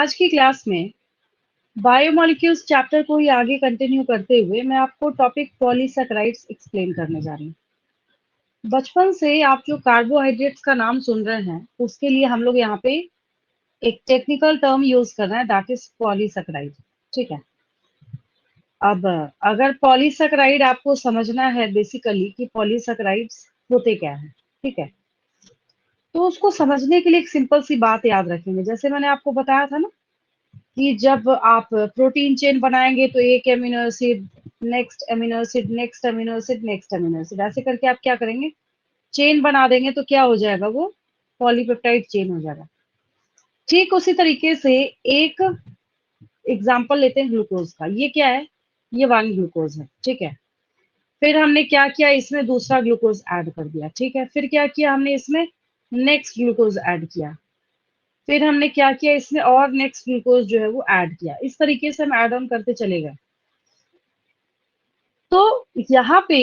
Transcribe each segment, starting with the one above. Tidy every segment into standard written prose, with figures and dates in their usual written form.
आज की क्लास में बायोमोलिक्यूल्स चैप्टर को ही आगे कंटिन्यू करते हुए मैं आपको टॉपिक पॉलीसैकेराइड्स एक्सप्लेन करने जा रही हूँ। बचपन से आप जो कार्बोहाइड्रेट्स का नाम सुन रहे हैं, उसके लिए हम लोग यहाँ पे एक टेक्निकल टर्म यूज कर रहे हैं, दैट इज पॉलीसैकेराइड। ठीक है। अब अगर पॉलीसैकेराइड आपको समझना है बेसिकली कि पॉलीसैकेराइड्स होते क्या है, ठीक है, तो उसको समझने के लिए एक सिंपल सी बात याद रखेंगे। जैसे मैंने आपको बताया था ना कि जब आप प्रोटीन चेन बनाएंगे तो एक amino acid, next amino acid, next amino acid, next amino acid, ऐसे करके आप क्या करेंगे, चेन बना देंगे तो क्या हो जाएगा, वो पॉलीपेप्टाइड चेन हो जाएगा। ठीक उसी तरीके से एक एग्जांपल लेते हैं ग्लूकोज का। ये क्या है, ये 1 ग्लूकोज है, ठीक है। फिर हमने क्या किया, इसमें दूसरा ग्लूकोज ऐड कर दिया, ठीक है। फिर क्या किया हमने, इसमें नेक्स्ट ग्लूकोज ऐड किया। फिर हमने क्या किया, इसमें और नेक्स्ट ग्लूकोज जो है वो ऐड किया। इस तरीके से हम ऐड ऑन करते चले गए। तो यहाँ पे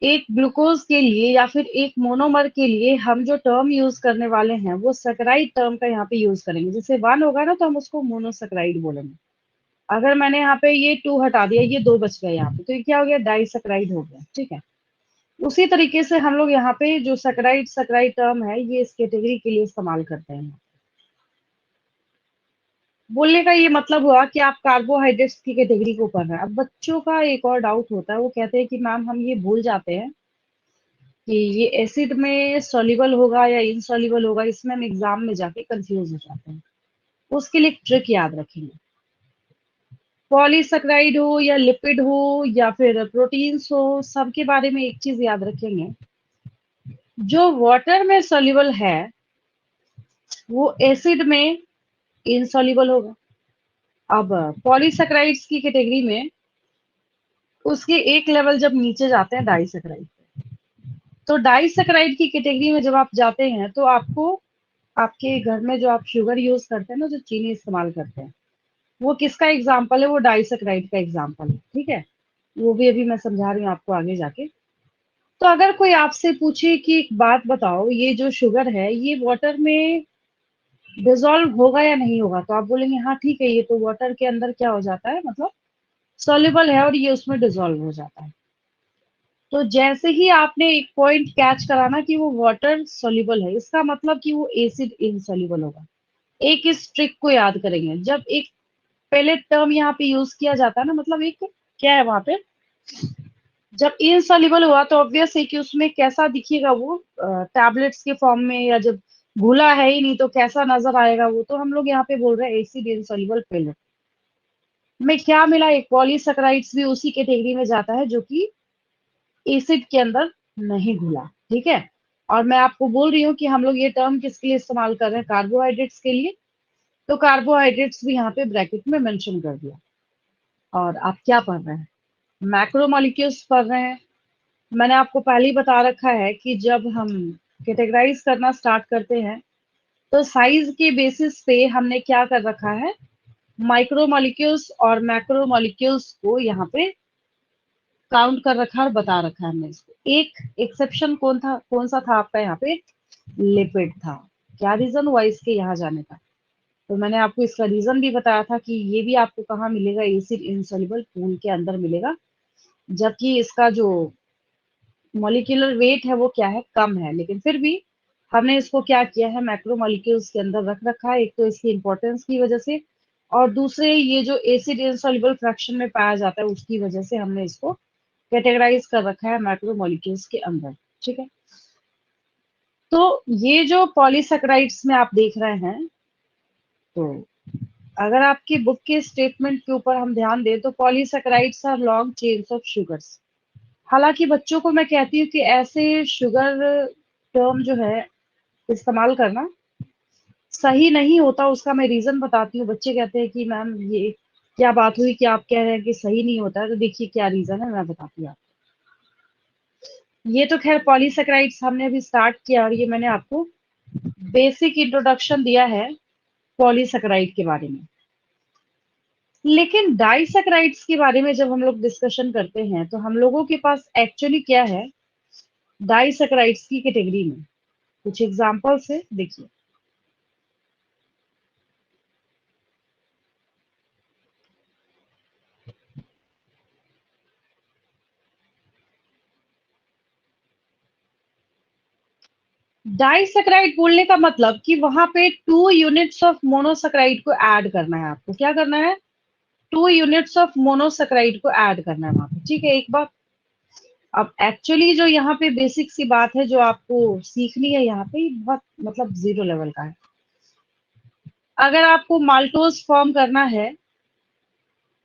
एक ग्लूकोज के लिए या फिर एक मोनोमर के लिए हम जो टर्म यूज करने वाले हैं वो सैकराइड टर्म का यहाँ पे यूज करेंगे। जैसे 1 होगा ना तो हम उसको मोनोसैकराइड बोलेंगे। अगर मैंने यहाँ पे ये 2 हटा दिया, ये 2 बच गए यहाँ पे, तो ये क्या हो गया, डाइसैकराइड हो गया, ठीक है। उसी तरीके से हम लोग यहाँ पे जो सैकराइड सैकराइड टर्म है ये इस कैटेगरी के लिए इस्तेमाल करते हैं। बोलने का ये मतलब हुआ कि आप कार्बोहाइड्रेट्स की कैटेगरी को पढ़ रहे हैं। अब बच्चों का एक और डाउट होता है, वो कहते हैं कि मैम हम ये भूल जाते हैं कि ये एसिड में सॉल्युबल होगा या इनसॉल्युबल होगा, इसमें हम एग्जाम में जाके कंफ्यूज हो जाते हैं। उसके लिए एक ट्रिक याद रखेंगे। पॉलीसैकेराइड हो या लिपिड हो या फिर प्रोटीन्स हो, सबके बारे में एक चीज याद रखेंगे, जो वाटर में सॉल्युबल है वो एसिड में इनसॉल्युबल होगा। अब पॉलीसैकेराइड्स की कैटेगरी में उसके एक लेवल जब नीचे जाते हैं डाइसैकेराइड, तो डाइसैकेराइड की कैटेगरी में जब आप जाते हैं तो आपको आपके घर में जो आप शुगर यूज करते हैं ना, जो चीनी इस्तेमाल करते हैं, वो किसका एग्जाम्पल है, वो डाइसैकेराइड का एग्जाम्पल है, ठीक है। वो भी अभी मैं समझा रही हूँ आपको आगे जाके। तो अगर कोई आपसे पूछे कि एक बात बताओ, ये जो शुगर है ये वाटर में डिजोल्व होगा या नहीं होगा, तो आप बोलेंगे हाँ ठीक है, ये तो वाटर के अंदर क्या हो जाता है, मतलब सॉल्युबल है और ये उसमें डिजोल्व हो जाता है। तो जैसे ही आपने एक पॉइंट कैच करा ना कि वो वाटर सॉल्युबल है, इसका मतलब कि वो एसिड इनसॉल्युबल होगा। एक इस ट्रिक को याद करेंगे, जब एक पहले टर्म यहाँ पे यूज किया जाता है ना, मतलब एक क्या है वहां पे, जब इनसॉल्युबल हुआ तो ऑब्वियस है कि उसमें कैसा दिखेगा वो, टैबलेट्स के फॉर्म में, या जब घुला है ही नहीं तो कैसा नजर आएगा वो, तो हम लोग यहाँ पे बोल रहे हैं एसिड इनसॉल्युबल पेलेट में क्या मिला, एक पॉलीसैकेराइड्स भी उसी कैटेगरी में जाता है जो कि एसिड के अंदर नहीं घुला, ठीक है। और मैं आपको बोल रही हूँ कि हम लोग ये टर्म किसके लिए इस्तेमाल कर रहे हैं, कार्बोहाइड्रेट्स के लिए। तो कार्बोहाइड्रेट्स भी यहाँ पे ब्रैकेट में मेंशन कर दिया। और आप क्या पढ़ रहे हैं, मैक्रोमोलिक्यूल्स पढ़ रहे हैं। मैंने आपको पहले ही बता रखा है कि जब हम कैटेगराइज करना स्टार्ट करते हैं तो साइज के बेसिस पे हमने क्या कर रखा है, माइक्रोमोलिक्यूल्स और मैक्रोमोलिक्यूल्स को यहाँ पे काउंट कर रखा है और बता रखा है हमने इसको। एक एक्सेप्शन कौन था, कौन सा था आपका यहाँ पे, लिपिड था। क्या रीजन हुआ इसके यहाँ जाने का, तो मैंने आपको इसका रीजन भी बताया था कि ये भी आपको कहाँ मिलेगा, एसिड इनसॉल्युबल पूल के अंदर मिलेगा, जबकि इसका जो मॉलिक्यूलर वेट है वो क्या है, कम है, लेकिन फिर भी हमने इसको क्या किया है, मैक्रो मॉलिक्यूल्स के अंदर रख रखा है। एक तो इसकी इंपॉर्टेंस की वजह से, और दूसरे ये जो एसिड इनसॉल्युबल फ्रैक्शन में पाया जाता है उसकी वजह से हमने इसको कैटेगराइज कर रखा है मैक्रो मॉलिक्यूल्स के अंदर, ठीक है। तो ये जो पॉलीसैकेराइड्स में आप देख रहे हैं, तो अगर आपकी बुक के स्टेटमेंट के ऊपर हम ध्यान दें तो polysaccharides are long chains of sugars. हालांकि बच्चों को मैं कहती हूँ कि ऐसे शुगर टर्म जो है इस्तेमाल करना सही नहीं होता, उसका मैं रीजन बताती हूँ। बच्चे कहते हैं कि मैम ये क्या बात हुई कि आप कह रहे हैं कि सही नहीं होता है, तो देखिए क्या रीजन है, मैं बताती हूँ आपको। ये तो खैर पॉलीसैकेराइड्स हमने अभी स्टार्ट किया और ये मैंने आपको बेसिक इंट्रोडक्शन दिया है पॉलीसैकेराइड के बारे में। लेकिन डाइसैकेराइड्स के बारे में जब हम लोग डिस्कशन करते हैं तो हम लोगों के पास एक्चुअली क्या है, डाइसैकेराइड्स की कैटेगरी में कुछ एग्जांपल्स है, देखिए। डाइसैकेराइड बोलने का मतलब कि वहां पे 2 यूनिट्स ऑफ मोनोसैकेराइड को ऐड करना है आपको। क्या करना है? 2 यूनिट्स ऑफ मोनोसैकेराइड को ऐड करना है वहां पे। ठीक है, एक बात। अब एक्चुअली जो यहाँ पे बेसिक सी बात है जो आपको सीखनी है यहाँ पे, बहुत मतलब जीरो लेवल का है। अगर आपको माल्टोज फॉर्म करना है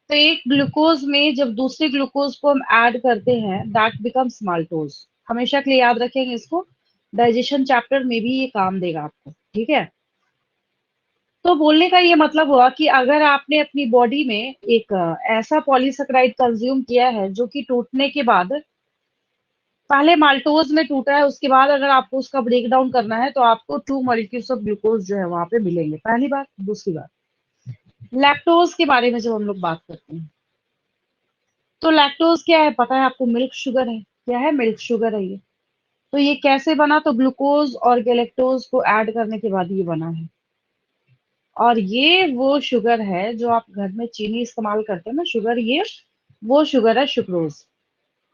तो एक ग्लूकोज में जब दूसरे ग्लूकोज को हम ऐड करते हैं, दैट बिकम्स माल्टोज। हमेशा के लिए याद रखेंगे इसको, डाइजेशन चैप्टर में भी ये काम देगा आपको। ठीक है, तो बोलने का ये मतलब हुआ कि अगर आपने अपनी बॉडी में एक ऐसा पॉलीसेकेराइड कंज्यूम किया है जो कि टूटने के बाद पहले माल्टोज में टूटा है, उसके बाद अगर आपको उसका ब्रेक डाउन करना है तो आपको 2 मॉलिक्यूल्स ऑफ ग्लूकोज जो है वहां पे मिलेंगे। पहली बात। दूसरी बात, लैक्टोज के बारे में जब हम लोग बात करते हैं तो लैक्टोज क्या है पता है आपको? मिल्क शुगर है। क्या है? मिल्क शुगर है ये। तो ये कैसे बना? तो ग्लूकोज और गैलेक्टोज को ऐड करने के बाद ये बना है। और ये वो शुगर है जो आप घर में चीनी इस्तेमाल करते हैं ना, शुगर, ये वो शुगर है सुक्रोज।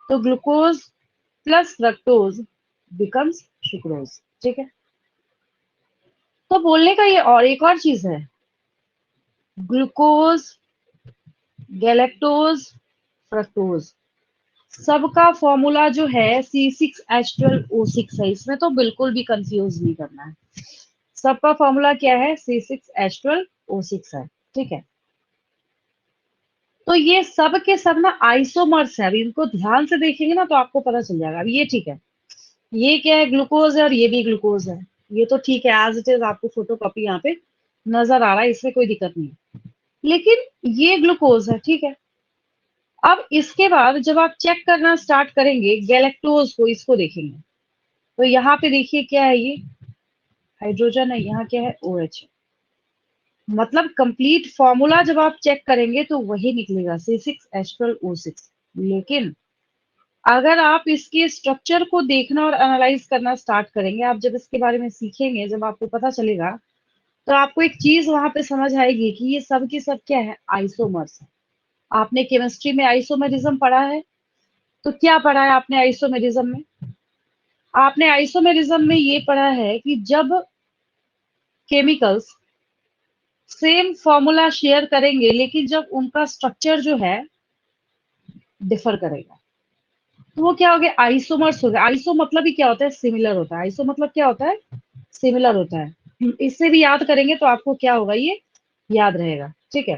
तो glucose plus fructose becomes sucrose. ठीक है, तो बोलने का ये और एक और चीज है, ग्लूकोज, गैलेक्टोज, फ्रक्टोज, सबका फॉर्मूला जो है C6H12O6 है। इसमें तो बिल्कुल भी कंफ्यूज नहीं करना है। सबका फॉर्मूला क्या है? C6H12O6 है। ठीक है, तो ये सब के सब ना आइसोमर्स है। अब इनको ध्यान से देखेंगे ना तो आपको पता चल जाएगा। अब ये ठीक है, ये क्या है? ग्लूकोज है और ये भी ग्लूकोज है। ये तो ठीक है, एज इट इज आपको फोटो कॉपी यहाँ पे नजर आ रहा है, इसमें कोई दिक्कत नहीं है। लेकिन ये ग्लूकोज है। ठीक है, अब इसके बाद जब आप चेक करना स्टार्ट करेंगे गैलेक्टोज को, इसको देखेंगे तो यहाँ पे देखिए क्या है? ये हाइड्रोजन है, यहाँ क्या है? OH। मतलब कंप्लीट फॉर्मूला जब आप चेक करेंगे तो वही निकलेगा, C6H12O6। लेकिन अगर आप इसके स्ट्रक्चर को देखना और एनालाइज करना स्टार्ट करेंगे, आप जब इसके बारे में सीखेंगे, जब आपको पता चलेगा, तो आपको एक चीज वहां पे समझ आएगी कि ये सब की सब क्या है? आइसोमर्स है। आपने केमिस्ट्री में आइसोमेरिज्म पढ़ा है, तो क्या पढ़ा है आपने आइसोमेरिज्म में? आपने आइसोमेरिज्म में ये पढ़ा है कि जब केमिकल्स सेम फॉर्मूला शेयर करेंगे लेकिन जब उनका स्ट्रक्चर जो है डिफर करेगा, तो वो क्या हो गया? आइसोमर्स हो गया। आइसो मतलब ही क्या होता है? सिमिलर होता है। आइसो मतलब क्या होता है? सिमिलर होता है। इससे भी याद करेंगे तो आपको क्या होगा? ये याद रहेगा। ठीक है,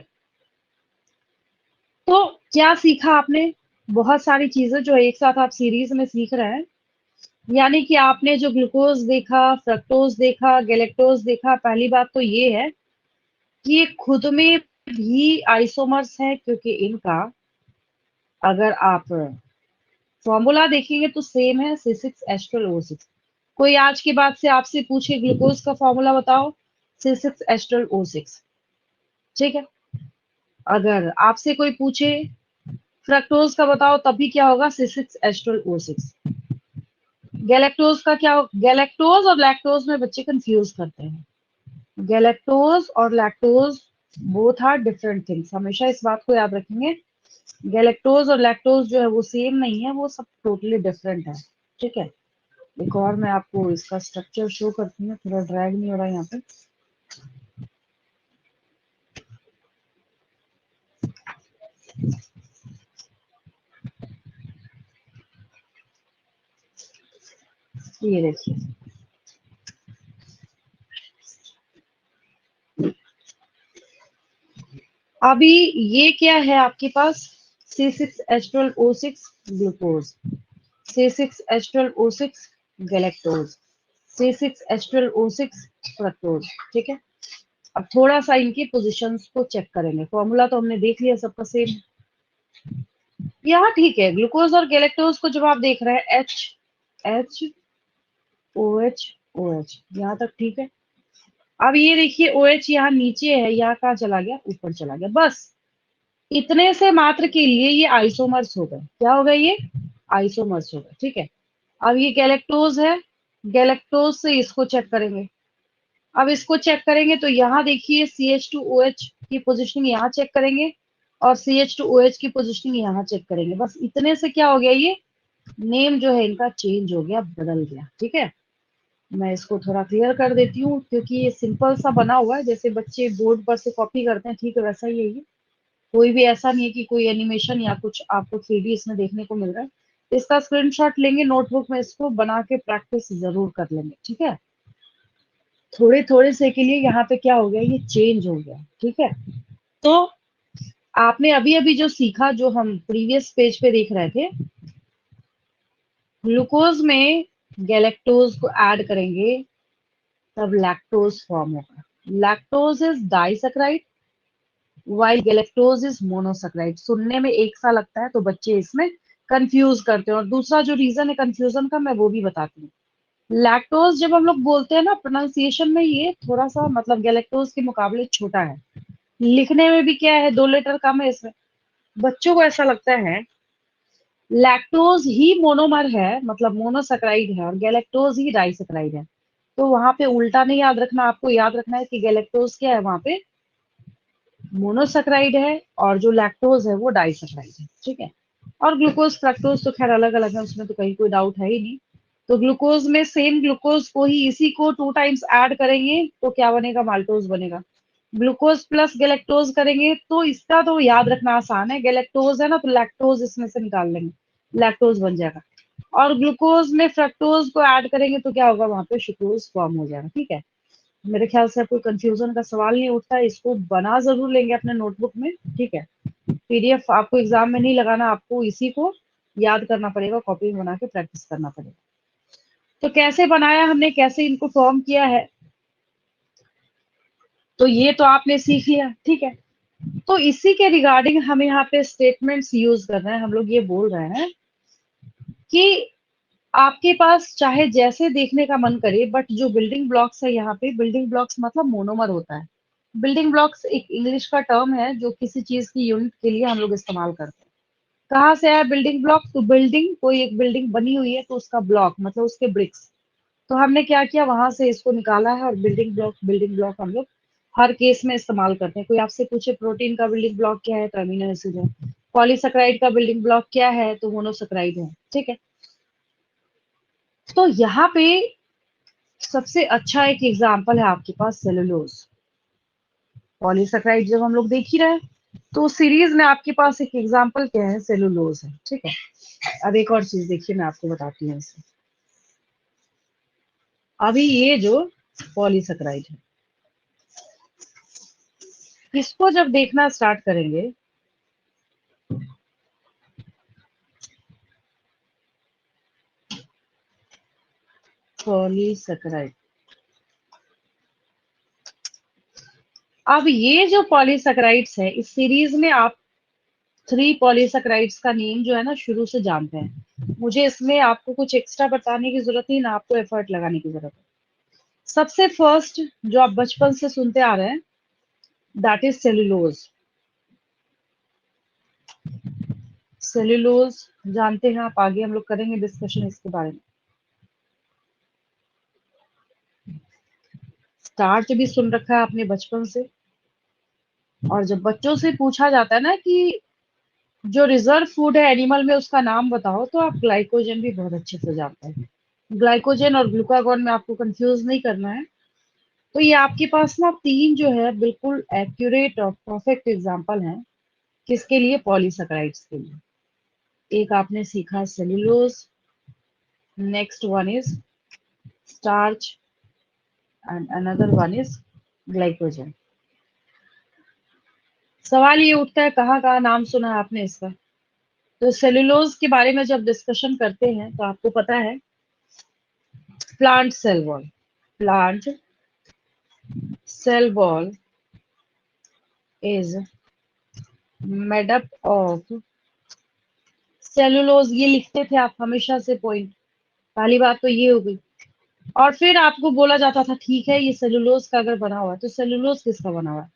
तो क्या सीखा आपने? बहुत सारी चीजें जो एक साथ आप सीरीज में सीख रहे हैं। यानी कि आपने जो ग्लूकोज देखा, फ्रक्टोज देखा, गैलेक्टोज देखा, पहली बात तो ये है कि ये खुद में भी आइसोमर्स है, क्योंकि इनका अगर आप फॉर्मूला देखेंगे तो सेम है, C6H12O6। कोई आज के बाद से आपसे पूछे ग्लूकोज का फॉर्मूला बताओ, C6H12O6। ठीक है, अगर आपसे कोई पूछे फ्रक्टोज का बताओ, तब भी क्या होगा? C6H12O6। गैलेक्टोज का क्या हो? गैलेक्टोज और लैक्टोज में बच्चे कंफ्यूज करते हैं। गैलेक्टोज और lactose both are different things. हमेशा इस बात को याद रखेंगे, गैलेक्टोज और लैक्टोज जो है वो सेम नहीं है, वो सब टोटली डिफरेंट है। ठीक है, एक और मैं आपको इसका स्ट्रक्चर शो करती हूँ, थोड़ा ड्रैग नहीं हो रहा है यहाँ पे। ये देखिए, अभी ये क्या है आपके पास? C6H12O6 glucose, C6H12O6 galactose, C6H12O6 fructose. ठीक है, अब थोड़ा सा इनकी पोजीशंस को चेक करेंगे। फॉर्मूला तो हमने देख लिया सबका सेम। यहाँ ठीक है, ग्लूकोज और गैलेक्टोज को जब आप देख रहे हैं H H O H O H, यहाँ तक ठीक है। अब ये देखिए OH यहाँ नीचे है, यहाँ कहाँ चला गया? ऊपर चला गया। बस इतने से मात्र के लिए ये आइसोमर्स हो गए। क्या हो गए? ये आइसोमर्स हो गए। ठीक है, अब ये गैलेक्टोज है, गैलेक्टोज से इसको चेक करेंगे। अब इसको चेक करेंगे तो यहाँ देखिए CH2OH की पोजिशनिंग यहाँ चेक करेंगे और CH2OH की पोजिशनिंग यहाँ चेक करेंगे। बस इतने से क्या हो गया? ये नेम जो है इनका चेंज हो गया, बदल गया। ठीक है, मैं इसको थोड़ा क्लियर कर देती हूँ क्योंकि ये सिंपल सा बना हुआ है, जैसे बच्चे बोर्ड पर से कॉपी करते हैं, ठीक है वैसा ही है ये। कोई भी ऐसा नहीं है कि कोई एनिमेशन या कुछ आपको 3D इसमें देखने को मिल रहा है। इसका स्क्रीनशॉट लेंगे, नोटबुक में इसको बना के प्रैक्टिस जरूर कर लेंगे, ठीक है। थोड़े थोड़े से के लिए यहाँ पे क्या हो गया, ये चेंज हो गया, ठीक है। तो आपने अभी अभी जो सीखा, जो हम प्रीवियस पेज पे देख रहे थे, ग्लूकोज में गैलेक्टोज को ऐड करेंगे तब लैक्टोज फॉर्म होगा। Lactose is disaccharide while galactose is monosaccharide. सुनने में एक सा लगता है तो बच्चे इसमें कंफ्यूज करते हैं, और दूसरा जो रीजन है कंफ्यूजन का मैं वो भी बताती हूँ। लैक्टोज जब हम लोग बोलते हैं ना, प्रोनाउंसिएशन में ये थोड़ा सा मतलब गैलेक्टोज के मुकाबले छोटा है, लिखने में भी क्या है 2 लेटर कम है इसमें। बच्चों को ऐसा लगता है लैक्टोज ही मोनोमर है, मतलब मोनोसैकेराइड है, और गैलेक्टोज ही डाइसैकेराइड है। तो वहां पे उल्टा नहीं याद रखना, आपको याद रखना है कि गैलेक्टोज क्या है वहां पे, मोनोसैकेराइड है, और जो लैक्टोज है वो डाइसैकेराइड है, ठीक है। और ग्लूकोज फ्रक्टोज तो खैर अलग अलग है, उसमें तो कहीं कोई डाउट है ही नहीं। तो ग्लूकोज में सेम ग्लूकोज को ही इसी को 2 टाइम्स ऐड करेंगे तो क्या बनेगा, माल्टोज बनेगा। ग्लूकोज प्लस गैलेक्टोज करेंगे तो इसका तो याद रखना आसान है, गैलेक्टोज है ना तो लैक्टोज इसमें से निकाल लेंगे, लैक्टोज बन जाएगा। और ग्लूकोज में फ्रक्टोज को ऐड करेंगे तो क्या होगा, वहां पे सुक्रोज फॉर्म हो जाएगा, ठीक है। मेरे ख्याल से कोई कंफ्यूजन का सवाल नहीं उठता है, इसको बना जरूर लेंगे अपने नोटबुक में, ठीक है। पीडीएफ आपको एग्जाम में नहीं लगाना, आपको इसी को याद करना पड़ेगा, कॉपी में बना के प्रैक्टिस करना पड़ेगा। तो कैसे बनाया हमने, कैसे इनको फॉर्म किया है, तो ये तो आपने सीख लिया, ठीक है। तो इसी के रिगार्डिंग हम यहाँ पे स्टेटमेंट्स यूज कर रहे हैं, हम लोग ये बोल रहे हैं कि आपके पास चाहे जैसे देखने का मन करे, बट जो बिल्डिंग ब्लॉक्स है यहाँ पे, बिल्डिंग ब्लॉक्स मतलब मोनोमर होता है। बिल्डिंग ब्लॉक्स एक इंग्लिश का टर्म है जो किसी चीज की यूनिट के लिए हम लोग इस्तेमाल करते हैं। कहाँ से आया बिल्डिंग ब्लॉक, तो बिल्डिंग, कोई एक बिल्डिंग बनी हुई है तो उसका ब्लॉक मतलब उसके ब्रिक्स, तो हमने क्या किया वहां से इसको निकाला है, और बिल्डिंग ब्लॉक हम लोग हर केस में इस्तेमाल करते हैं। कोई आपसे पूछे प्रोटीन का बिल्डिंग ब्लॉक क्या है, तो अमीनो एसिड है। पॉलीसेकेराइड का बिल्डिंग ब्लॉक क्या है, तो मोनोसेकेराइड है, ठीक है। तो यहाँ पे सबसे अच्छा एक एग्जाम्पल है आपके पास सेलुलोज। पॉलीसेकेराइड जब हम लोग देख ही रहे हैं, तो सीरीज में आपके पास एक एग्जाम्पल क्या है, सेलुलोज है, ठीक है। अब एक और चीज देखिए, मैं आपको बताती हूँ इसे। अभी ये जो पॉलीसेकेराइड है, इसको जब देखना स्टार्ट करेंगे, पॉलीसेकेराइड, अब ये जो पॉलीसेकेराइड्स है इस सीरीज में आप 3 पॉलीसेकेराइड्स का नेम जो है ना शुरू से जानते हैं। मुझे इसमें आपको कुछ एक्स्ट्रा बताने की जरूरत नहीं, ना आपको एफर्ट लगाने की जरूरत है। सबसे फर्स्ट जो आप बचपन से सुनते आ रहे हैं, दैट इज सेलुलोज। सेलुलोज जानते हैं आप, आगे हम लोग करेंगे डिस्कशन इसके बारे में। स्टार्च भी सुन रखा है आपने बचपन से, और जब बच्चों से पूछा जाता है ना कि जो रिजर्व फूड है एनिमल में उसका नाम बताओ, तो आप ग्लाइकोजन भी बहुत अच्छे से जानते हैं। ग्लाइकोजन और ग्लूकागॉन में आपको कंफ्यूज नहीं करना है। तो ये आपके पास ना 3 जो है बिल्कुल एक्यूरेट और परफेक्ट एग्जांपल हैं, किसके लिए, पॉलीसैकेराइड्स के लिए। एक आपने सीखा cellulose, next one is starch, and another one is glycogen. सवाल ये उठता है कहाँ कहाँ नाम सुना है आपने इसका। तो सेलुलोज के बारे में जब डिस्कशन करते हैं तो आपको पता है plant cell wall, plant cell wall is made up of cellulose. ये लिखते थे आप हमेशा से पॉइंट, पहली बात तो ये हो गई। और फिर आपको बोला जाता था ठीक है ये सेलुलोज का अगर बना हुआ है तो सेलुलोज किसका बना हुआ है,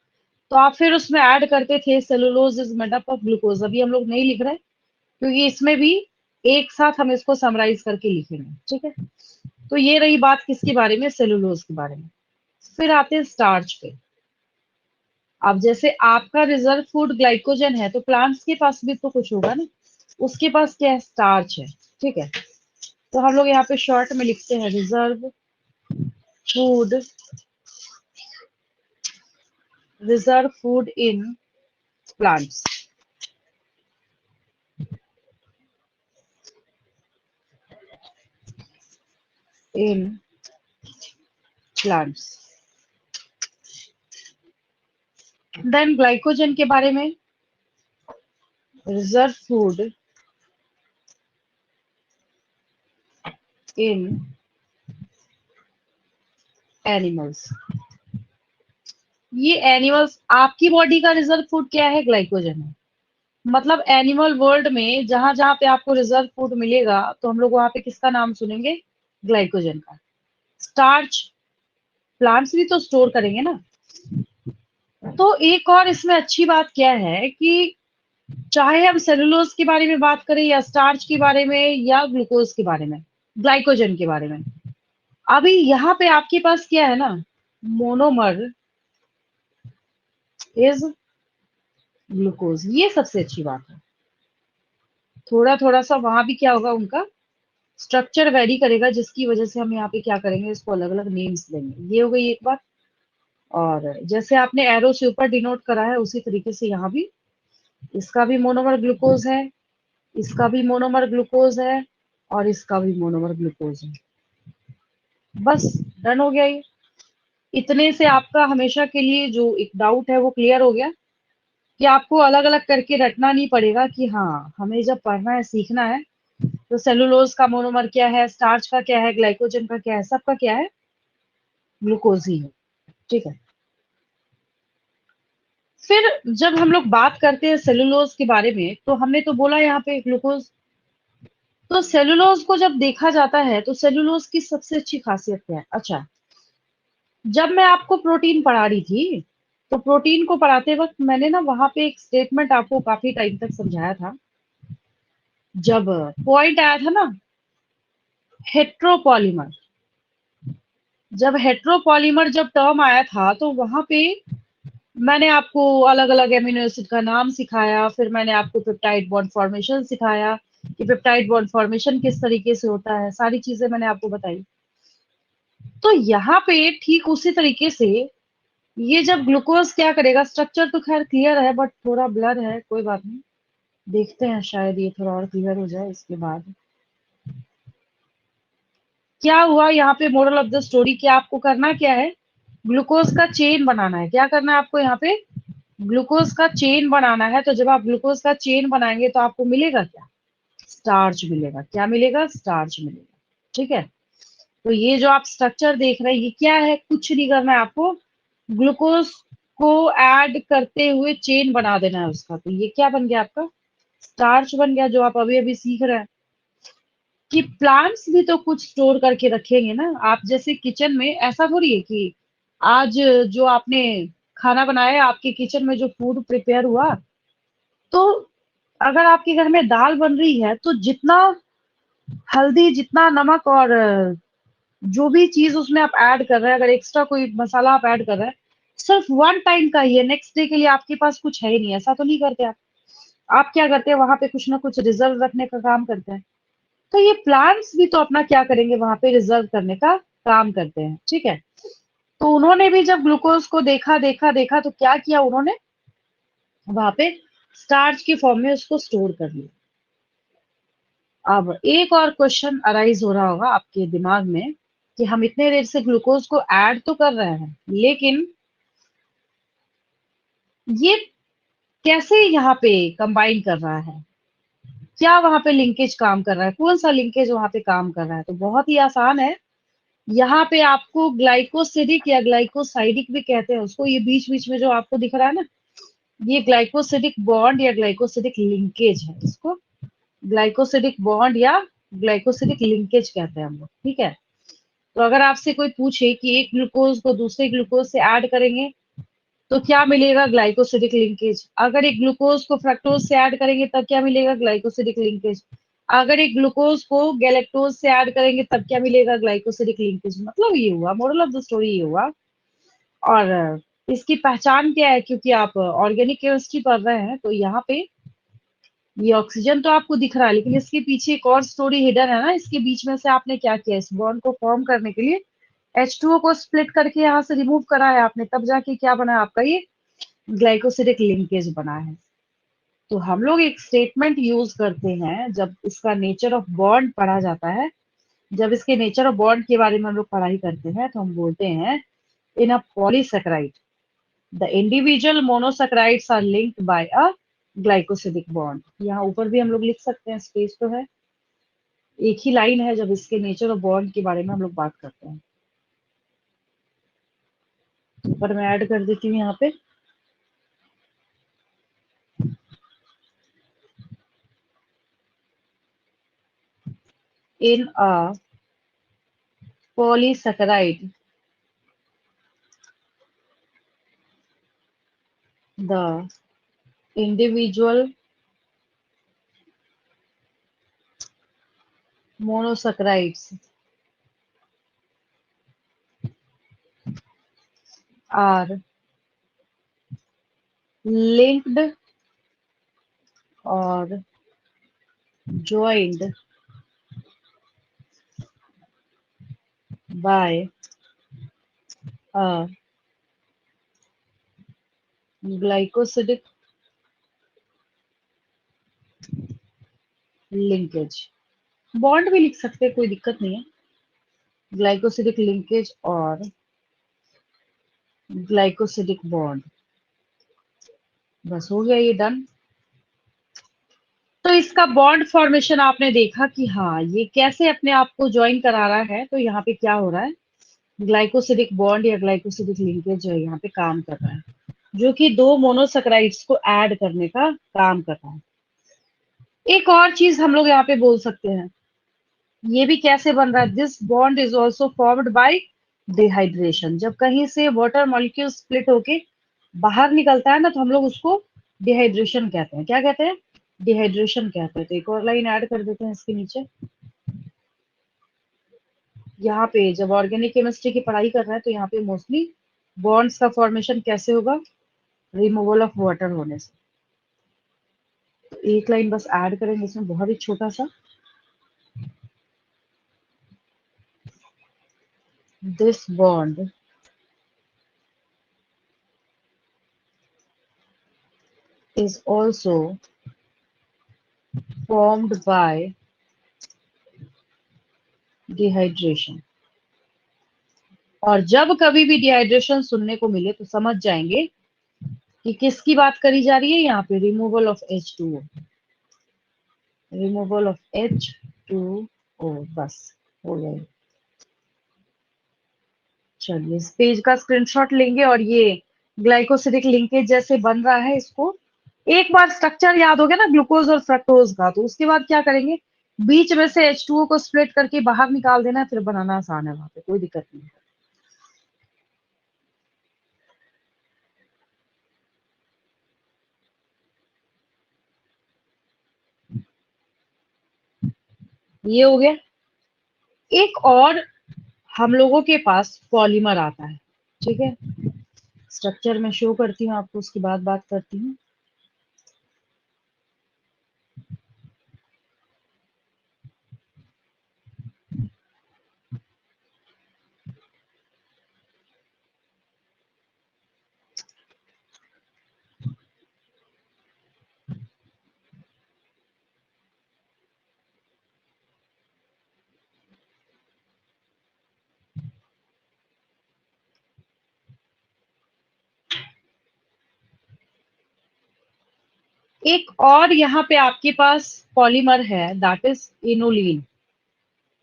तो आप फिर उसमें ऐड करते थे cellulose is made up of glucose. अभी हम लोग नहीं लिख रहे क्योंकि इसमें भी एक साथ हम इसको समराइज करके लिखेंगे, ठीक है। तो ये रही बात किसके बारे में, सेलुलोज के बारे में। फिर आते हैं स्टार्च पे। अब जैसे आपका रिजर्व फूड ग्लाइकोजन है तो प्लांट्स के पास भी तो कुछ होगा ना, उसके पास क्या है, स्टार्च है, ठीक है। तो हम लोग यहाँ पे शॉर्ट में लिखते हैं reserve food, reserve food in plants. In plants. Then glycogen के बारे में, रिजर्व फूड इन एनिमल्स। ये एनिमल्स, आपकी बॉडी का रिजर्व फूड क्या है? ग्लाइकोजन है। मतलब एनिमल वर्ल्ड में जहां जहां पे आपको रिजर्व फूड मिलेगा तो हम लोग वहां पे किसका नाम सुनेंगे? ग्लाइकोजन का। स्टार्च प्लांट्स भी तो स्टोर करेंगे ना। तो एक और इसमें अच्छी बात क्या है कि चाहे हम सेलुलोज के बारे में बात करें या स्टार्च के बारे में या ग्लूकोज के बारे में, ग्लाइकोजन के बारे में, अभी यहाँ पे आपके पास क्या है ना, मोनोमर इज ग्लूकोज। ये सबसे अच्छी बात है। थोड़ा थोड़ा सा वहां भी क्या होगा, उनका स्ट्रक्चर वेरी करेगा, जिसकी वजह से हम यहाँ पे क्या करेंगे, इसको अलग अलग नेम्स देंगे। ये हो गई एक बात। और जैसे आपने एरो से ऊपर डिनोट करा है उसी तरीके से यहाँ भी इसका भी मोनोमर ग्लूकोज है, इसका भी मोनोमर ग्लूकोज है, और इसका भी मोनोमर ग्लूकोज है। बस डन हो गया ये। इतने से आपका हमेशा के लिए जो एक डाउट है वो क्लियर हो गया कि आपको अलग अलग करके रटना नहीं पड़ेगा कि हाँ हमें जब पढ़ना है, सीखना है, तो सेलुलोज का मोनोमर क्या है, स्टार्च का क्या है, ग्लाइकोजन का क्या है, सबका क्या है, ग्लूकोज ही है। ठीक है। फिर जब हम लोग बात करते हैं सेलुलोज के बारे में, तो हमने तो बोला यहाँ पे ग्लूकोज। तो सेलुलोज को जब देखा जाता है तो सेलुलोज की सबसे अच्छी खासियत क्या है? अच्छा, जब मैं आपको प्रोटीन पढ़ा रही थी, तो प्रोटीन को पढ़ाते वक्त मैंने ना वहां पे एक स्टेटमेंट आपको काफी टाइम तक समझाया था। जब पॉइंट आया था ना, हेट्रोपॉलीमर, जब हेट्रोपॉलीमर जब टर्म आया था तो वहां पे मैंने आपको अलग अलग एमिनो एसिड का नाम सिखाया, फिर मैंने आपको पेप्टाइड बॉन्ड फॉर्मेशन सिखाया कि पेप्टाइड बॉन्ड फॉर्मेशन किस तरीके से होता है, सारी चीजें मैंने आपको बताई। तो यहाँ पे ठीक उसी तरीके से ये जब ग्लूकोज क्या करेगा, स्ट्रक्चर तो खैर क्लियर है बट थोड़ा ब्लर है, कोई बात नहीं, देखते हैं शायद ये थोड़ा और क्लियर हो जाए इसके बाद। क्या हुआ यहाँ पे, मोरल ऑफ द स्टोरी, क्या आपको करना क्या है, ग्लूकोज का चेन बनाना है। क्या करना है आपको यहाँ पे, ग्लूकोज का चेन बनाना है। तो जब आप ग्लूकोज का चेन बनाएंगे तो आपको मिलेगा क्या, स्टार्च मिलेगा। क्या मिलेगा, स्टार्च मिलेगा। ठीक है। तो ये जो आप स्ट्रक्चर देख रहे हैं, ये क्या है, कुछ नहीं करना है आपको, ग्लूकोज को ऐड करते हुए चेन बना देना है उसका। तो ये क्या बन गया आपका, स्टार्च बन गया, जो आप अभी अभी सीख रहे हैं। कि प्लांट्स भी तो कुछ स्टोर करके रखेंगे ना। आप जैसे किचन में ऐसा थोड़ी है कि आज जो आपने खाना बनाया, आपके किचन में जो फूड प्रिपेयर हुआ, तो अगर आपके घर में दाल बन रही है तो जितना हल्दी, जितना नमक और जो भी चीज उसमें आप ऐड कर रहे हैं, अगर एक्स्ट्रा कोई मसाला आप ऐड कर रहे हैं, सिर्फ वन टाइम का ही है, नेक्स्ट डे के लिए आपके पास कुछ है ही नहीं। ऐसा तो नहीं करते आप क्या करते हैं, वहां पे कुछ ना कुछ रिजर्व रखने का काम करते हैं। तो ये प्लांट्स भी तो अपना क्या करेंगे, वहां पे रिजर्व करने का काम करते हैं। ठीक है। तो उन्होंने भी जब ग्लूकोज को देखा देखा देखा तो क्या किया उन्होंने, वहां पे स्टार्च के फॉर्म में उसको स्टोर कर लिया। अब एक और क्वेश्चन अराइज हो रहा होगा आपके दिमाग में कि हम इतने देर से ग्लूकोज को ऐड तो कर रहे हैं, लेकिन ये कैसे यहाँ पे कंबाइन कर रहा है, क्या वहां पे लिंकेज काम कर रहा है, कौन सा लिंकेज वहां पे काम कर रहा है? तो बहुत ही आसान है। यहाँ पे आपको ग्लाइकोसिडिक या ग्लाइकोसाइडिक भी कहते हैं उसको, ये बीच बीच में जो आपको दिख रहा है ना, ये ग्लाइकोसिडिक बॉन्ड या ग्लाइकोसिडिक लिंकेज है। इसको ग्लाइकोसिडिक बॉन्ड या ग्लाइकोसिडिक लिंकेज कहते हैं हम लोग। ठीक है। तो अगर आपसे कोई पूछे कि एक ग्लूकोज को दूसरे ग्लूकोज से ऐड करेंगे तो क्या मिलेगा, ग्लाइकोसिडिक लिंकेज। अगर एक ग्लूकोज को फ्रक्टोज से ऐड करेंगे तब क्या मिलेगा, ग्लाइकोसिडिक लिंकेज। अगर एक ग्लूकोज को गैलेक्टोज से ऐड करेंगे तब क्या मिलेगा, ग्लाइकोसिडिक लिंकेज। मतलब ये हुआ, मोरल ऑफ द स्टोरी ये हुआ। और इसकी पहचान क्या है, क्योंकि आप ऑर्गेनिक केमिस्ट्री पढ़ रहे हैं, तो यहाँ पे ये ऑक्सीजन तो आपको दिख रहा है, लेकिन इसके पीछे एक और स्टोरी हिडन है ना। इसके बीच में से आपने क्या किया, इस बॉन्ड को फॉर्म करने के लिए H2O को स्प्लिट करके यहाँ से रिमूव करा है आपने, तब जाके क्या बना है आपका ये ग्लाइकोसिडिक लिंकेज बना है। तो हम लोग एक स्टेटमेंट यूज करते हैं जब इसका नेचर ऑफ बॉन्ड पढ़ा जाता है, जब इसके नेचर ऑफ बॉन्ड के बारे में हम लोग पढ़ाई करते हैं, तो हम बोलते हैं in a polysaccharide the individual monosaccharides are linked by a glycosidic bond. यहाँ ऊपर भी हम लोग लिख सकते हैं, स्पेस तो है, एक ही लाइन है जब इसके नेचर ऑफ बॉन्ड के बारे में हम लोग बात करते हैं। ऊपर मैं ऐड कर देती हूँ यहाँ पे, in a polysaccharide the individual monosaccharides are linked or joined by a glycosidic linkage। Bond भी लिख सकते हैं, कोई दिक्कत नहीं है, ग्लाइकोसिडिक लिंकेज और ग्लाइकोसिडिक बॉन्ड। बस हो गया ये डन। तो इसका बॉन्ड फॉर्मेशन आपने देखा कि हाँ ये कैसे अपने आप को ज्वाइन करा रहा है, तो यहाँ पे क्या हो रहा है, ग्लाइकोसिडिक बॉन्ड या ग्लाइकोसिडिक लिंकेज जो है यहाँ पे काम कर रहा है, जो कि दो मोनोसेकेराइड्स को ऐड करने का काम कर रहा है। एक और चीज हम लोग यहाँ पे बोल सकते हैं, ये भी कैसे बन रहा है, this bond is also formed by dehydration. जब कहीं से वाटर मॉलिक्यूल स्प्लिट होके बाहर निकलता है ना, तो हम लोग उसको डिहाइड्रेशन कहते हैं। क्या कहते हैं? डिहाइड्रेशन कहते हैं। तो एक और लाइन ऐड कर देते हैं इसके नीचे। यहाँ पे जब ऑर्गेनिक केमिस्ट्री की पढ़ाई कर रहा है, तो यहाँ पे मोस्टली बॉन्ड्स का फॉर्मेशन कैसे होगा, रिमूवल ऑफ वाटर होने से। तो एक लाइन बस ऐड करेंगे इसमें, बहुत ही छोटा सा, this bond is also formed by dehydration। और जब कभी भी डिहाइड्रेशन सुनने को मिले तो समझ जाएंगे कि किसकी बात करी जा रही है, यहाँ पे removal of H2O, removal of H2O। बस हो गया। चलिए इस पेज का स्क्रीनशॉट लेंगे, और ये ग्लाइकोसिडिक लिंकेज जैसे बन रहा है, इसको एक बार स्ट्रक्चर याद हो गया ना ग्लूकोज और फ्रक्टोज का, तो उसके बाद क्या करेंगे, बीच में से H2O को स्प्लिट करके बाहर निकाल देना है, फिर बनाना आसान है, वहां पे कोई दिक्कत नहीं है। ये हो गया। एक और हम लोगों के पास पॉलीमर आता है, ठीक है, स्ट्रक्चर में शो करती हूँ आपको, उसके बाद बात करती हूँ। एक और यहाँ पे आपके पास पॉलीमर है, दैट इज इनुलिन।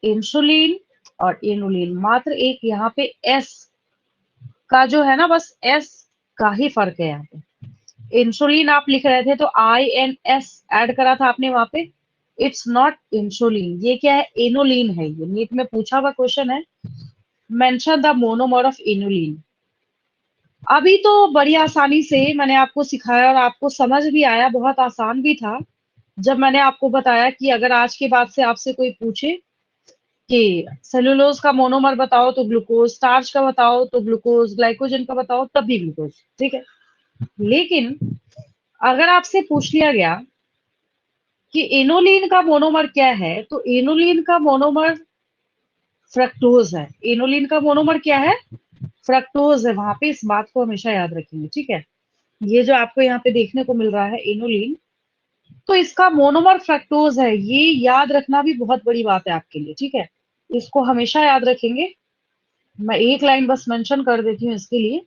इंसुलिन और इनुलिन, मात्र एक यहाँ पे एस का जो है ना, बस एस का ही फर्क है यहाँ पे। इंसुलिन आप लिख रहे थे तो INS ऐड करा था आपने वहां पे, इट्स नॉट इंसुलिन, ये क्या है, इनुलिन है। ये नीट में पूछा हुआ क्वेश्चन है, mention the monomer of inulin. अभी तो बड़ी आसानी से मैंने आपको सिखाया और आपको समझ भी आया, बहुत आसान भी था जब मैंने आपको बताया कि अगर आज के बाद से आपसे कोई पूछे कि सेलुलोज का मोनोमर बताओ तो ग्लूकोज, स्टार्च का बताओ तो ग्लूकोज, ग्लाइकोजन का बताओ तब भी ग्लूकोज, ठीक है। लेकिन अगर आपसे पूछ लिया गया कि इनोलिन का मोनोमर क्या है, तो इनोलिन का मोनोमर फ्रक्टोज है। एनोलिन का मोनोमर क्या है? फ्रक्टोज है। वहां पे इस बात को हमेशा याद रखेंगे, ठीक है। ये जो आपको यहाँ पे देखने को मिल रहा है एनोलिन, तो इसका मोनोमर फ्रक्टोज है। ये याद रखना भी बहुत बड़ी बात है आपके लिए, ठीक है। इसको हमेशा याद रखेंगे। मैं एक लाइन बस मेंशन कर देती हूँ इसके लिए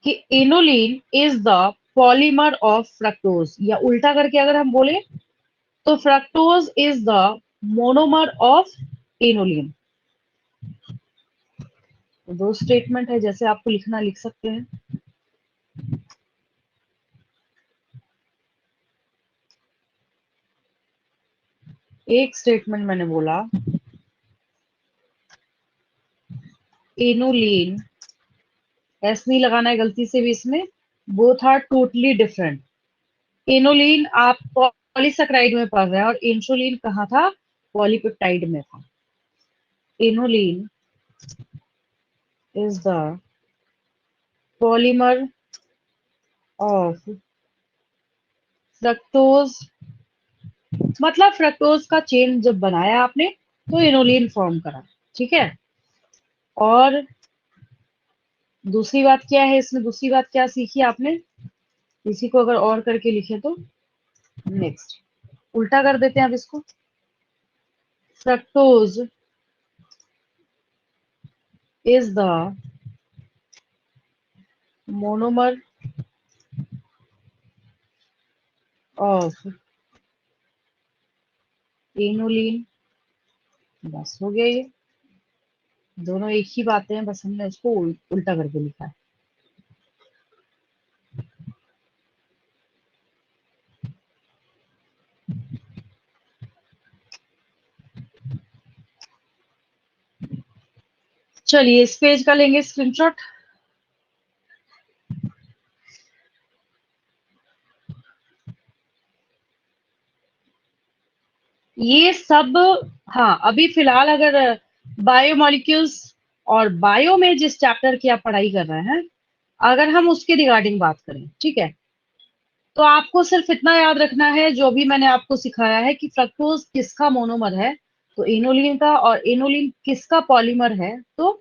कि aniline is the polymer of fructose, या उल्टा करके अगर हम बोले तो fructose is the monomer of aniline. तो दो स्टेटमेंट है, जैसे आपको लिखना लिख सकते हैं। एक स्टेटमेंट मैंने बोला एनोलिन, एस नहीं लगाना है गलती से भी इसमें, both are totally different. Inulin आप पॉलीसेकेराइड में पढ़ रहे हैं और इंसुलिन कहाँ था? पॉलीपेप्टाइड में था। Aniline is the polymer of fructose, मतलब फ्रक्टोज का चेन जब बनाया आपने तो एनोलिन फॉर्म करा, ठीक है। और दूसरी बात क्या है इसमें, दूसरी बात क्या सीखी आपने? इसी को अगर और करके लिखे तो नेक्स्ट, उल्टा कर देते हैं अब इसको। Fructose is the monomer of aniline. बस हो गया ये। दोनों एक ही बातें हैं, बस हमने उसको उल्टा करके लिखा है। चलिए इस पेज का लेंगे स्क्रीनशॉट। ये सब, हाँ अभी फिलहाल अगर बायोमोलिक्यूल्स और बायो में जिस चैप्टर की आप पढ़ाई कर रहे हैं, अगर हम उसके रिगार्डिंग बात करें, ठीक है, तो आपको सिर्फ इतना याद रखना है जो भी मैंने आपको सिखाया है कि फ्रक्टोज किसका मोनोमर है, तो एनोलिन का, और एनोलिन किसका पॉलीमर है, तो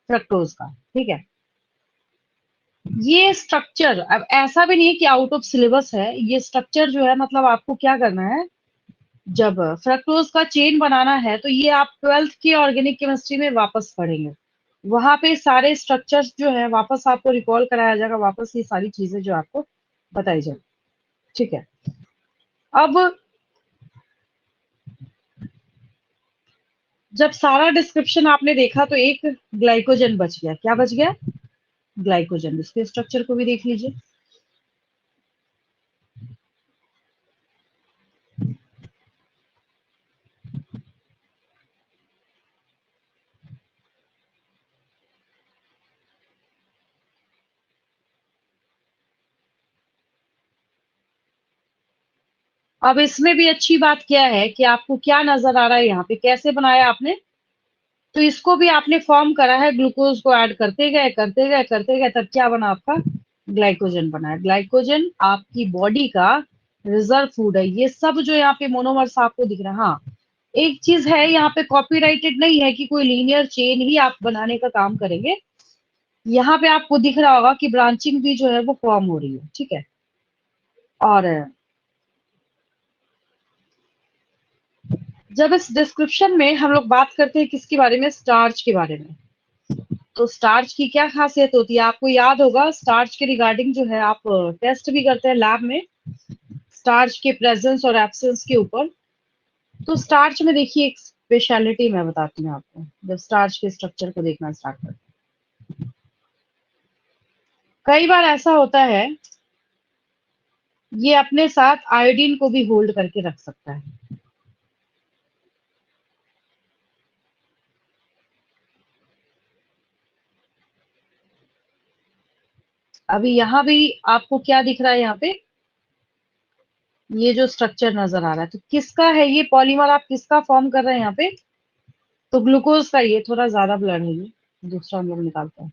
फ्रक्टोज का, ठीक है। ये स्ट्रक्चर अब ऐसा भी नहीं है कि आउट ऑफ सिलेबस है, ये स्ट्रक्चर जो है मतलब आपको क्या करना है, जब फ्रक्टोज का चेन बनाना है तो ये आप ट्वेल्थ की ऑर्गेनिक केमिस्ट्री में वापस पढ़ेंगे। वहां पे सारे स्ट्रक्चर्स जो है वापस आपको रिकॉल कराया जाएगा, वापस ये सारी चीजें जो आपको बताई जाएगी, ठीक है। अब जब सारा डिस्क्रिप्शन आपने देखा तो एक ग्लाइकोजन बच गया। क्या बच गया? ग्लाइकोजन। इसके स्ट्रक्चर को भी देख लीजिए। अब इसमें भी अच्छी बात क्या है कि आपको क्या नजर आ रहा है यहाँ पे, कैसे बनाया आपने, तो इसको भी आपने फॉर्म करा है, ग्लूकोज को ऐड करते गए करते गए करते गए, तब क्या बना आपका? ग्लाइकोजन बना है। ग्लाइकोजन आपकी बॉडी का रिजर्व फूड है। ये सब जो यहाँ पे मोनोमर्स आपको दिख रहा है, हाँ एक चीज है यहाँ पे, कॉपीराइटेड नहीं है कि कोई लीनियर चेन ही आप बनाने का काम करेंगे। यहाँ पे आपको दिख रहा होगा कि ब्रांचिंग भी जो है वो फॉर्म हो रही है, ठीक है। और जब इस डिस्क्रिप्शन में हम लोग बात करते हैं किसके बारे में, स्टार्च के बारे में, तो स्टार्च की क्या खासियत होती है आपको याद होगा। स्टार्च के रिगार्डिंग जो है आप टेस्ट भी करते हैं लैब में, स्टार्च के प्रेजेंस और एब्सेंस के ऊपर। तो स्टार्च में देखिए एक स्पेशलिटी मैं बताती हूँ आपको, जब स्टार्च के स्ट्रक्चर को देखना स्टार्ट करते हैं। कई बार ऐसा होता है, ये अपने साथ आयोडीन को भी होल्ड करके रख सकता है। अभी यहाँ भी आपको क्या दिख रहा है, यहाँ पे ये जो स्ट्रक्चर नजर आ रहा है, तो किसका है ये पॉलीमर, आप किसका फॉर्म कर रहे हैं यहाँ पे, तो ग्लूकोज का। ये थोड़ा ज्यादा ब्लड है, ये दूसरा हम लोग निकालते हैं।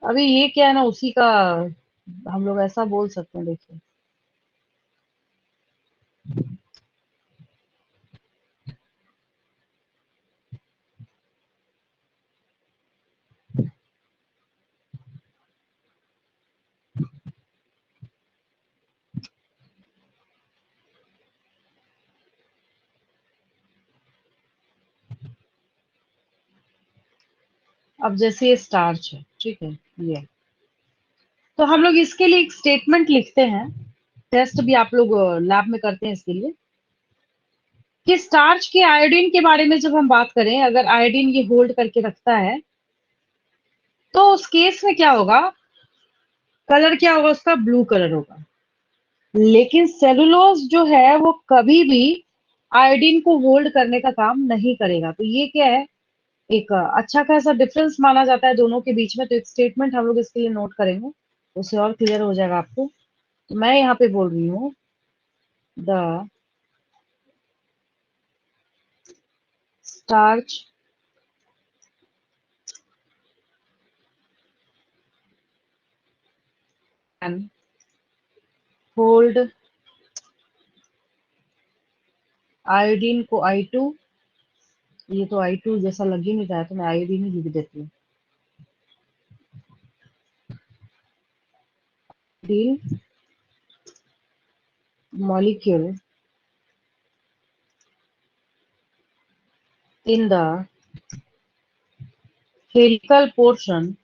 अभी ये क्या है ना, उसी का हम लोग ऐसा बोल सकते हैं, देखिए। अब जैसे ये स्टार्च है, ठीक है, ये तो हम लोग इसके लिए एक स्टेटमेंट लिखते हैं। टेस्ट भी आप लोग लैब में करते हैं इसके लिए, कि स्टार्च के आयोडीन के बारे में जब हम बात करें, अगर आयोडीन ये होल्ड करके रखता है, तो उस केस में क्या होगा, कलर क्या होगा उसका, ब्लू कलर होगा। लेकिन सेलुलोज जो है वो कभी भी आयोडीन को होल्ड करने का काम नहीं करेगा। तो ये क्या है, एक अच्छा खासा डिफरेंस माना जाता है दोनों के बीच में। तो एक स्टेटमेंट हम लोग इसके लिए नोट करेंगे, उससे और क्लियर हो जाएगा आपको। तो मैं यहाँ पे बोल रही हूँ, the starch can hold iodine को I2, ये तो I2 जैसा लग ही नहीं रहा है, तो मैं आयोडीन ही लिख देती हूँ। Iodine molecule in the helical portion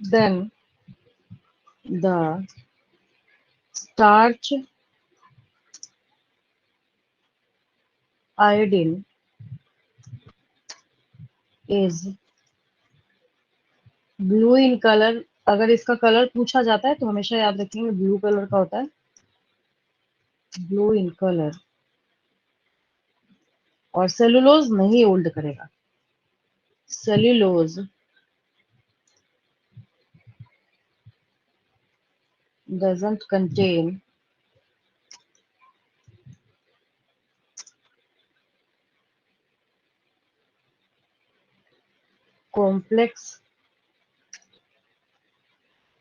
then the starch iodine is blue in colour. अगर इसका कलर पूछा जाता है तो हमेशा याद रखेंगे ब्लू कलर का होता है, ब्लू इन कलर। और सेलुलोज नहीं होल्ड करेगा, cellulose doesn't contain complex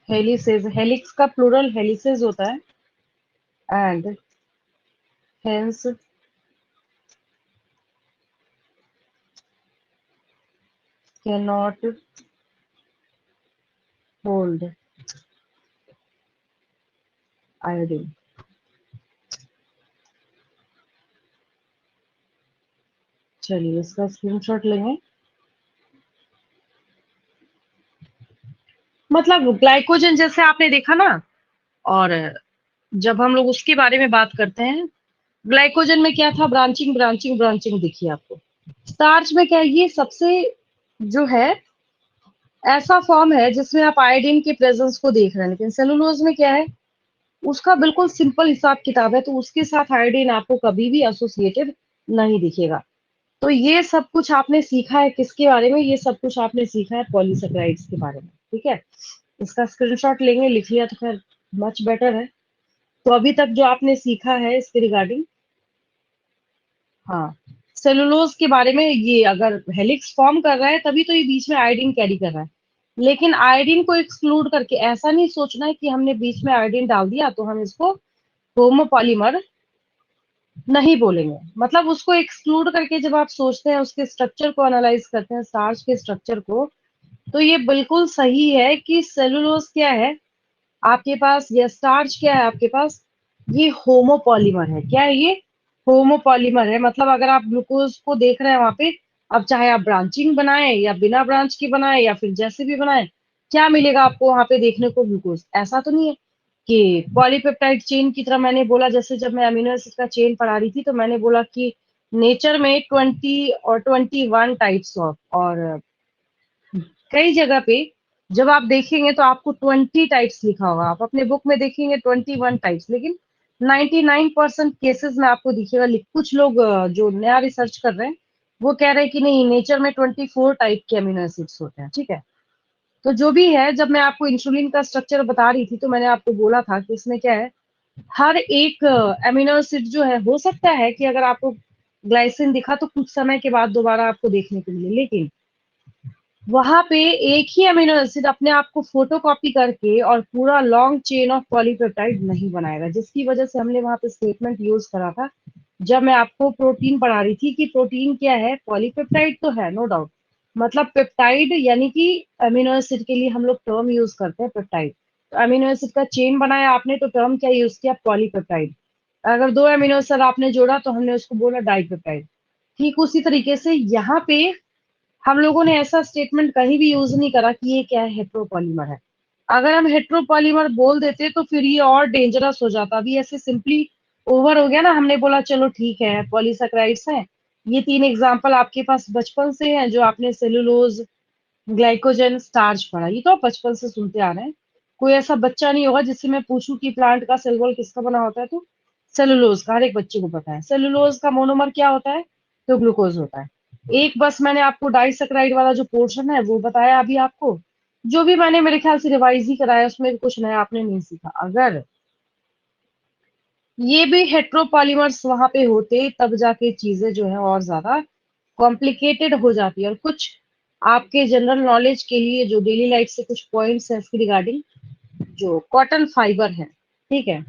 helices, helix का प्लूरल हेलिसेस होता है, and hence cannot hold iodine। चलिए इसका स्क्रीनशॉट लेंगे। मतलब ग्लाइकोजन जैसे आपने देखा ना, और जब हम लोग उसके बारे में बात करते हैं, ग्लाइकोजन में क्या था, ब्रांचिंग ब्रांचिंग ब्रांचिंग दिखी आपको। स्टार्च में क्या है, ये सबसे जो है ऐसा फॉर्म है जिसमें आप आयोडीन के प्रेजेंस को देख रहे हैं। लेकिन सेलुलोज में क्या है, उसका बिल्कुल सिंपल हिसाब किताब है, तो उसके साथ आयोडीन आपको कभी भी एसोसिएटेड नहीं दिखेगा। तो ये सब कुछ आपने सीखा है किसके बारे में, ये सब कुछ आपने सीखा है पॉलीसेकेराइड्स के बारे में, ठीक है। इसका स्क्रीनशॉट लेंगे, लिख लिया तो खैर मच बेटर है। तो अभी तक जो आपने सीखा है इसके रिगार्डिंग, हाँ, सेलुलोज के बारे में, ये अगर हेलिक्स फॉर्म कर रहा है तभी तो ये बीच में आयोडीन कैरी कर रहा है। लेकिन आयोडीन को एक्सक्लूड करके ऐसा नहीं सोचना है कि हमने बीच में आयोडीन डाल दिया तो हम इसको होमोपॉलीमर नहीं बोलेंगे। मतलब उसको एक्सक्लूड करके जब आप सोचते हैं, उसके स्ट्रक्चर को एनालाइज करते हैं, स्टार्च के स्ट्रक्चर को, तो ये बिल्कुल सही है कि सेलुलोज क्या है आपके पास, या स्टार्च क्या है आपके पास, ये होमोपॉलीमर है। क्या है ये, होमोपॉलीमर है। मतलब अगर आप ग्लूकोज को देख रहे हैं वहां पे, अब चाहे आप ब्रांचिंग बनाएं या बिना ब्रांच की बनाएं या फिर जैसे भी बनाएं, क्या मिलेगा आपको वहां पे देखने को, ग्लूकोज। ऐसा तो नहीं है कि पॉलीपेप्टाइड चेन की तरह। मैंने बोला जैसे जब मैं अमीनो एसिड का चेन पढ़ा रही थी, तो मैंने बोला कि नेचर में 21 टाइप्स ऑफ, और कई जगह पे जब आप देखेंगे तो आपको 20 टाइप्स लिखा होगा, आप अपने बुक में देखेंगे 21 टाइप्स, लेकिन 99% केसेस में आपको दिखेगा। कुछ लोग जो नया रिसर्च कर रहे हैं वो कह रहे हैं कि नहीं, नेचर में 24 टाइप के अमीनो एसिड्स होते हैं, ठीक है। तो जो भी है, जब मैं आपको इंसुलिन का स्ट्रक्चर बता रही थी तो मैंने आपको बोला था कि इसमें क्या है, हर एक अमीनो एसिड जो है, हो सकता है कि अगर आपको ग्लाइसिन दिखा तो कुछ समय के बाद दोबारा आपको देखने को मिले, लेकिन वहां पे एक ही अमीनो एसिड अपने आप को फोटोकॉपी करके और पूरा लॉन्ग चेन ऑफ पॉलीपेप्टाइड नहीं बनाएगा, जिसकी वजह से हमने वहां पे स्टेटमेंट यूज करा था जब मैं आपको प्रोटीन पढ़ा रही थी कि प्रोटीन क्या है, पॉलीपेप्टाइड तो है नो डाउट, मतलब पेप्टाइड यानी कि अमीनो एसिड के लिए हम लोग टर्म यूज करते हैं पेप्टाइड। तो अमीनो एसिड का चेन बनाया आपने तो टर्म क्या यूज किया, पॉलीपेप्टाइड। अगर दो अमीनो एसिड आपने जोड़ा तो हमने उसको बोला डाइपेप्टाइड। ठीक उसी तरीके से यहाँ पे हम लोगों ने ऐसा स्टेटमेंट कहीं भी यूज नहीं करा कि ये क्या है, हेट्रोपॉलीमर है। अगर हम हेट्रोपॉलीमर बोल देते तो फिर ये और डेंजरस हो जाता। अभी ऐसे सिंपली ओवर हो गया ना, हमने बोला चलो ठीक है पॉलीसैकेराइड्स हैं। ये तीन एग्जांपल आपके पास बचपन से हैं, जो आपने सेलुलोज, ग्लाइकोजन, स्टार्च पढ़ा, ये तो आप बचपन से सुनते आ रहे हैं। कोई ऐसा बच्चा नहीं होगा जिससे मैं पूछूं कि प्लांट का सेल वॉल किसका बना होता है, तो सेलुलोज का हर एक बच्चे को पता है। सेलुलोज का मोनोमर क्या होता है, तो ग्लूकोज होता है। एक बस मैंने आपको डाइसैकेराइड वाला जो पोर्शन है वो बताया अभी आपको। जो भी मैंने मेरे ख्याल से रिवाइज ही कराया, उसमें भी कुछ नया आपने नहीं सीखा। अगर ये भी हेट्रोपॉलीमर्स वहां पे होते तब जाके चीजें जो है और ज्यादा कॉम्प्लिकेटेड हो जाती है। और कुछ आपके जनरल नॉलेज के लिए जो डेली लाइफ से कुछ पॉइंट्स हैं इसकी रिगार्डिंग, जो कॉटन फाइबर है, ठीक है,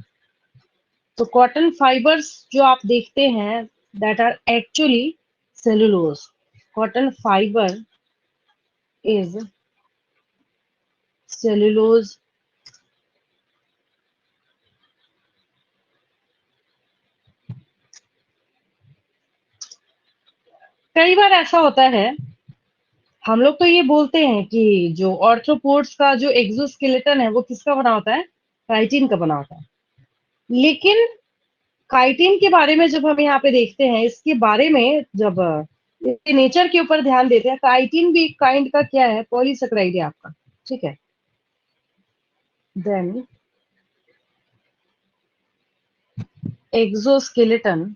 तो कॉटन फाइबर्स जो आप देखते हैं that are actually cellulose. Cotton fibre is cellulose. कई बार ऐसा होता है, हम लोग तो ये बोलते हैं कि जो ऑर्थ्रोपोड्स का जो एक्सोस्केलेटन है वो किसका बना होता है, काइटिन का बना होता है। लेकिन काइटिन के बारे में जब हम यहाँ पे देखते हैं, इसके बारे में जब इसके नेचर के ऊपर ध्यान देते हैं, काइटिन भी एक काइंड का क्या है, पॉलीसेकेराइड है आपका, ठीक है। Then exoskeleton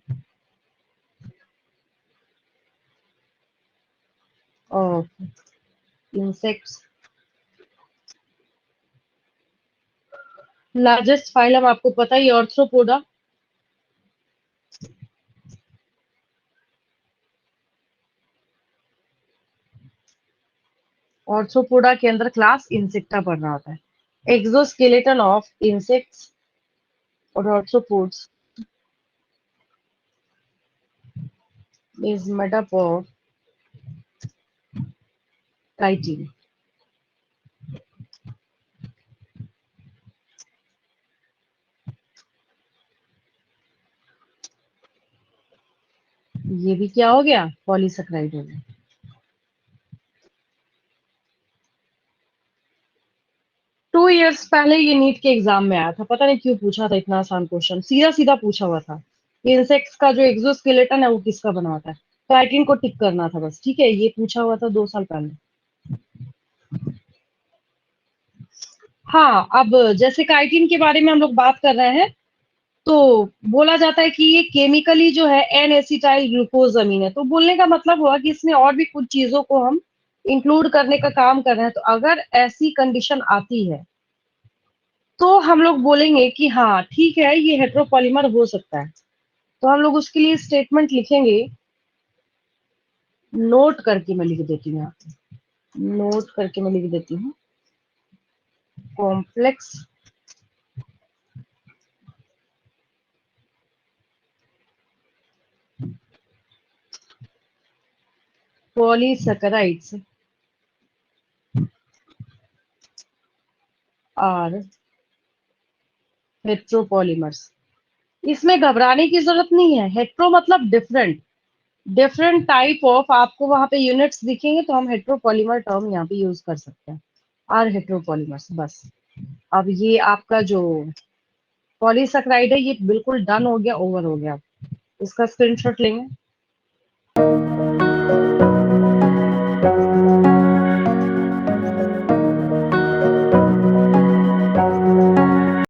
of insects, largest phylum आपको पता ही, ऑर्थ्रोपोडा। ऑर्थ्रोपोडा के अंदर क्लास इंसेक्टा पढ़ना होता है। एक्सोस्केलेटन ऑफ इंसेक्ट्स और arthropods is made up of chitin. ये भी क्या हो गया, पॉलीसेकेराइड हो गया। 2 इयर्स पहले ये नीट के एग्जाम में आया था, पता नहीं क्यों पूछा था इतना आसान क्वेश्चन, सीधा सीधा पूछा हुआ था। इंसेक्ट्स का जो एक्सोस्केलेटन है वो किसका बना होता है, काइटिन को टिक करना था बस, ठीक है। ये पूछा हुआ था 2 साल पहले। हाँ, अब जैसे काइटिन के बारे में हम लोग बात कर रहे हैं, तो बोला जाता है कि ये केमिकली जो है एन एसिटाइल ग्लूकोजामीन है। तो बोलने का मतलब हुआ कि इसमें और भी कुछ चीजों को हम इंक्लूड करने का काम कर रहे हैं। तो अगर ऐसी कंडीशन आती है तो हम लोग बोलेंगे कि हाँ ठीक है, ये हेट्रोपॉलीमर हो सकता है। तो हम लोग उसके लिए स्टेटमेंट लिखेंगे, नोट करके मैं लिख देती हूँ यहाँ पे। नोट करके मैं लिख देती हूँ, कॉम्प्लेक्स पॉलीसैकेराइड्स आर हेट्रोपॉलीमर्स। इसमें घबराने की जरूरत नहीं है, हेट्रो मतलब डिफरेंट, डिफरेंट टाइप ऑफ, आपको वहां पे यूनिट्स दिखेंगे तो हम हेट्रोपॉलीमर टर्म यहाँ पे यूज कर सकते हैं, आर हेट्रोपॉलीमर्स बस। अब ये आपका जो पॉलीसैकेराइड है ये बिल्कुल डन हो गया, ओवर हो गया। इसका स्क्रीनशॉट लेंगे।